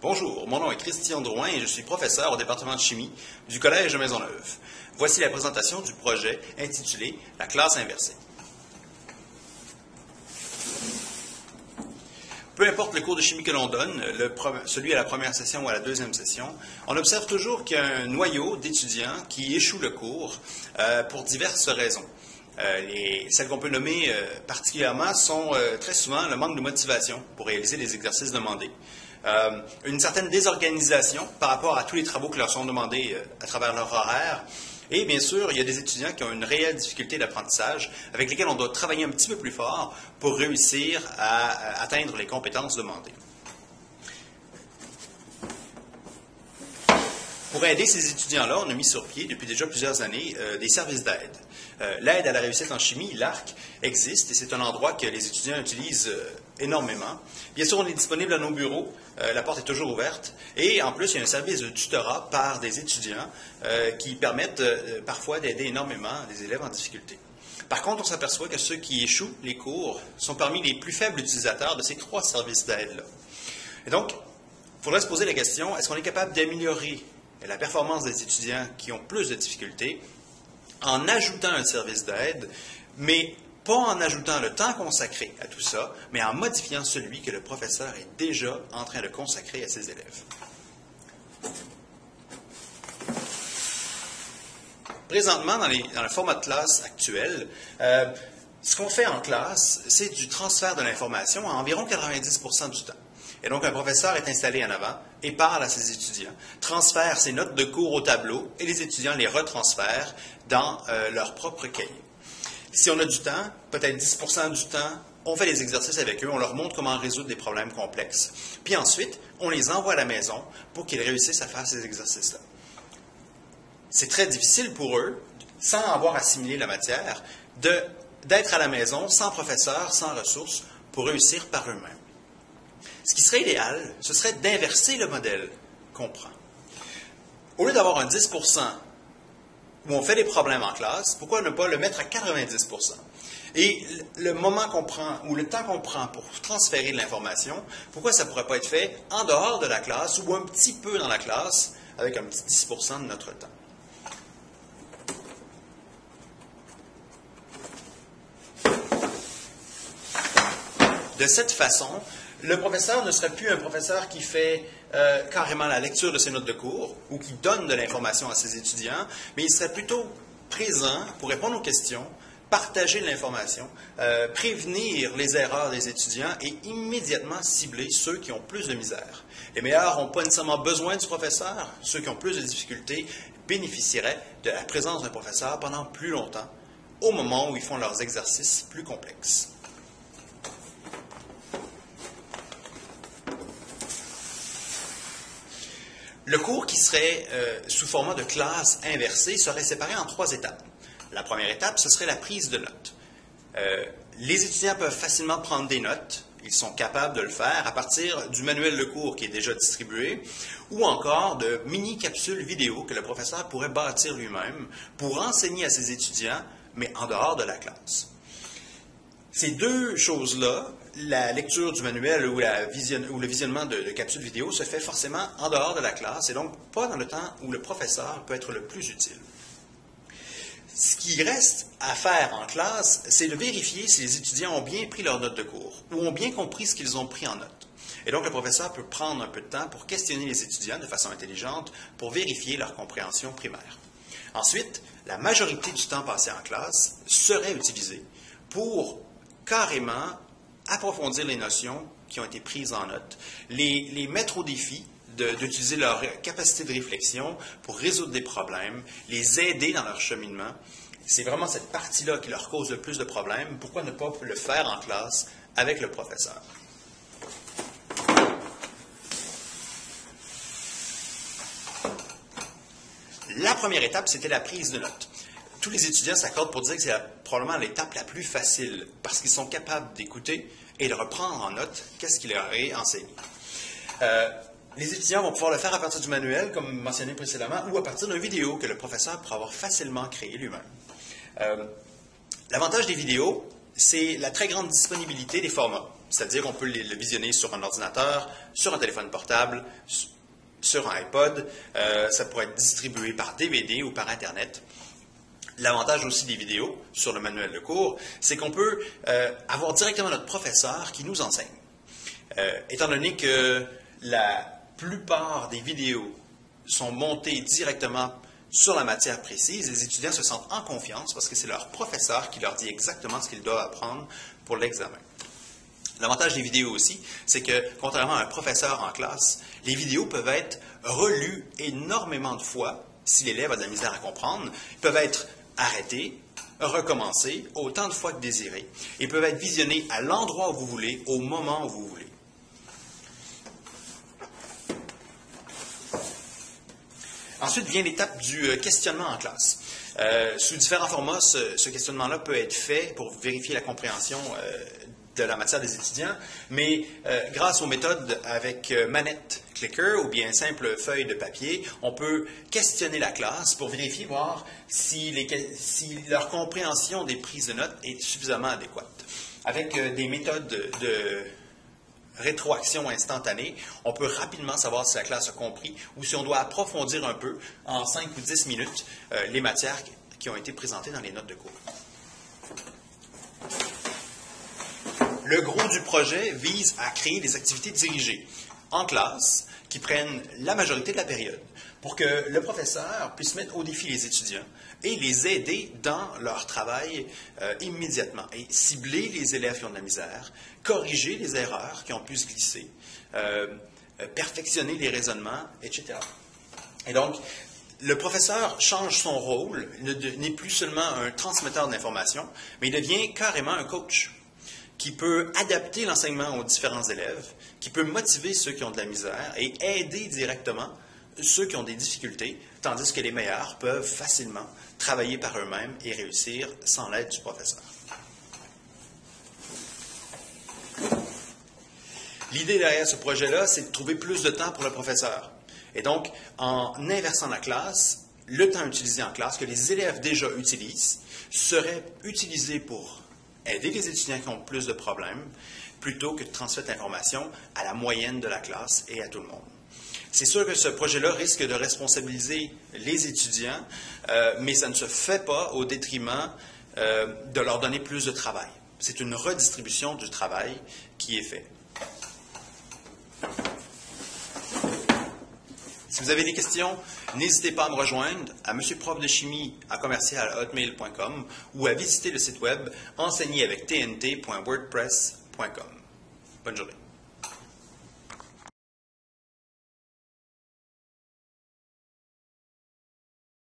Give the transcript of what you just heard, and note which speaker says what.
Speaker 1: Bonjour, mon nom est Christian Drouin et je suis professeur au département de chimie du Collège de Maisonneuve. Voici la présentation du projet intitulé « La classe inversée ». Peu importe le cours de chimie que l'on donne, celui à la première session ou à la deuxième session, on observe toujours qu'il y a un noyau d'étudiants qui échouent le cours pour diverses raisons. Celles qu'on peut nommer particulièrement sont très souvent le manque de motivation pour réaliser les exercices demandés. Une certaine désorganisation par rapport à tous les travaux qui leur sont demandés à travers leur horaire. Et bien sûr, il y a des étudiants qui ont une réelle difficulté d'apprentissage avec lesquels on doit travailler un petit peu plus fort pour réussir à atteindre les compétences demandées. Pour aider ces étudiants-là, on a mis sur pied depuis déjà plusieurs années des services d'aide. L'aide à la réussite en chimie, l'ARC, existe et c'est un endroit que les étudiants utilisent énormément. Bien sûr, on est disponible à nos bureaux, la porte est toujours ouverte et en plus, il y a un service de tutorat par des étudiants qui permettent parfois d'aider énormément des élèves en difficulté. Par contre, on s'aperçoit que ceux qui échouent les cours sont parmi les plus faibles utilisateurs de ces trois services d'aide-là. Et donc, il faudrait se poser la question, est-ce qu'on est capable d'améliorer la performance des étudiants qui ont plus de difficultés en ajoutant un service d'aide, mais pas en ajoutant le temps consacré à tout ça, mais en modifiant celui que le professeur est déjà en train de consacrer à ses élèves. Présentement, dans le format de classe actuel, ce qu'on fait en classe, c'est du transfert de l'information à environ 90% du temps. Et donc, un professeur est installé en avant et parle à ses étudiants, transfère ses notes de cours au tableau et les étudiants les retransfèrent dans leur propre cahier. Si on a du temps, peut-être 10% du temps, on fait des exercices avec eux, on leur montre comment résoudre des problèmes complexes. Puis ensuite, on les envoie à la maison pour qu'ils réussissent à faire ces exercices-là. C'est très difficile pour eux, sans avoir assimilé la matière, d'être à la maison sans professeur, sans ressources, pour réussir par eux-mêmes. Ce qui serait idéal, ce serait d'inverser le modèle qu'on prend. Au lieu d'avoir un 10% où on fait des problèmes en classe, pourquoi ne pas le mettre à 90%? Et le moment qu'on prend, ou le temps qu'on prend pour transférer de l'information, pourquoi ça ne pourrait pas être fait en dehors de la classe ou un petit peu dans la classe, avec un petit 10% de notre temps? De cette façon, le professeur ne serait plus un professeur qui fait carrément la lecture de ses notes de cours ou qui donne de l'information à ses étudiants, mais il serait plutôt présent pour répondre aux questions, partager de l'information, prévenir les erreurs des étudiants et immédiatement cibler ceux qui ont plus de misère. Les meilleurs n'ont pas nécessairement besoin du professeur, ceux qui ont plus de difficultés bénéficieraient de la présence d'un professeur pendant plus longtemps, au moment où ils font leurs exercices plus complexes. Le cours qui serait sous format de classe inversée serait séparé en 3 étapes. La première étape, ce serait la prise de notes. Les étudiants peuvent facilement prendre des notes. Ils sont capables de le faire à partir du manuel de cours qui est déjà distribué ou encore de mini-capsules vidéo que le professeur pourrait bâtir lui-même pour enseigner à ses étudiants, mais en dehors de la classe. Ces deux choses-là, la lecture du manuel ou le visionnement de capsules vidéo se fait forcément en dehors de la classe et donc pas dans le temps où le professeur peut être le plus utile. Ce qui reste à faire en classe, c'est de vérifier si les étudiants ont bien pris leurs notes de cours ou ont bien compris ce qu'ils ont pris en note. Et donc le professeur peut prendre un peu de temps pour questionner les étudiants de façon intelligente pour vérifier leur compréhension primaire. Ensuite, la majorité du temps passé en classe serait utilisée pour carrément approfondir les notions qui ont été prises en note, les mettre au défi d'utiliser leur capacité de réflexion pour résoudre des problèmes, les aider dans leur cheminement. C'est vraiment cette partie-là qui leur cause le plus de problèmes. Pourquoi ne pas le faire en classe avec le professeur? La première étape, c'était la prise de notes. Tous les étudiants s'accordent pour dire que c'est probablement l'étape la plus facile parce qu'ils sont capables d'écouter et de reprendre en note qu'est-ce qu'il leur est enseigné. Les étudiants vont pouvoir le faire à partir du manuel, comme mentionné précédemment, ou à partir d'une vidéo que le professeur pourra avoir facilement créée lui-même. L'avantage des vidéos, c'est la très grande disponibilité des formats. C'est-à-dire qu'on peut le visionner sur un ordinateur, sur un téléphone portable, sur un iPod. Ça pourrait être distribué par DVD ou par Internet. L'avantage aussi des vidéos sur le manuel de cours, c'est qu'on peut avoir directement notre professeur qui nous enseigne. Étant donné que la plupart des vidéos sont montées directement sur la matière précise, les étudiants se sentent en confiance parce que c'est leur professeur qui leur dit exactement ce qu'ils doivent apprendre pour l'examen. L'avantage des vidéos aussi, c'est que, contrairement à un professeur en classe, les vidéos peuvent être relues énormément de fois si l'élève a de la misère à comprendre. Ils peuvent être arrêtés, recommencés autant de fois que désiré, et peuvent être visionnés à l'endroit où vous voulez, au moment où vous voulez. Ensuite vient l'étape du questionnement en classe. Sous différents formats, ce questionnement-là peut être fait pour vérifier la compréhension de la matière des étudiants, mais grâce aux méthodes avec manette clicker ou bien simple feuille de papier, on peut questionner la classe pour vérifier, voir si leur compréhension des prises de notes est suffisamment adéquate. Avec des méthodes de rétroaction instantanée, on peut rapidement savoir si la classe a compris ou si on doit approfondir un peu en 5 ou 10 minutes les matières qui ont été présentées dans les notes de cours. Le gros du projet vise à créer des activités dirigées en classe qui prennent la majorité de la période pour que le professeur puisse mettre au défi les étudiants et les aider dans leur travail immédiatement et cibler les élèves qui ont de la misère, corriger les erreurs qui ont pu se glisser, perfectionner les raisonnements, etc. Et donc, le professeur change son rôle, il n'est plus seulement un transmetteur d'informations, mais il devient carrément un coach qui peut adapter l'enseignement aux différents élèves, qui peut motiver ceux qui ont de la misère et aider directement ceux qui ont des difficultés, tandis que les meilleurs peuvent facilement travailler par eux-mêmes et réussir sans l'aide du professeur. L'idée derrière ce projet-là, c'est de trouver plus de temps pour le professeur. Et donc, en inversant la classe, le temps utilisé en classe que les élèves déjà utilisent serait utilisé pour aider les étudiants qui ont plus de problèmes, plutôt que de transmettre l'information à la moyenne de la classe et à tout le monde. C'est sûr que ce projet-là risque de responsabiliser les étudiants, mais ça ne se fait pas au détriment de leur donner plus de travail. C'est une redistribution du travail qui est fait. Si vous avez des questions, n'hésitez pas à me rejoindre à monsieurprofdechimie@hotmail.com ou à visiter le site web enseigneravectnt.wordpress.com. Bonne journée.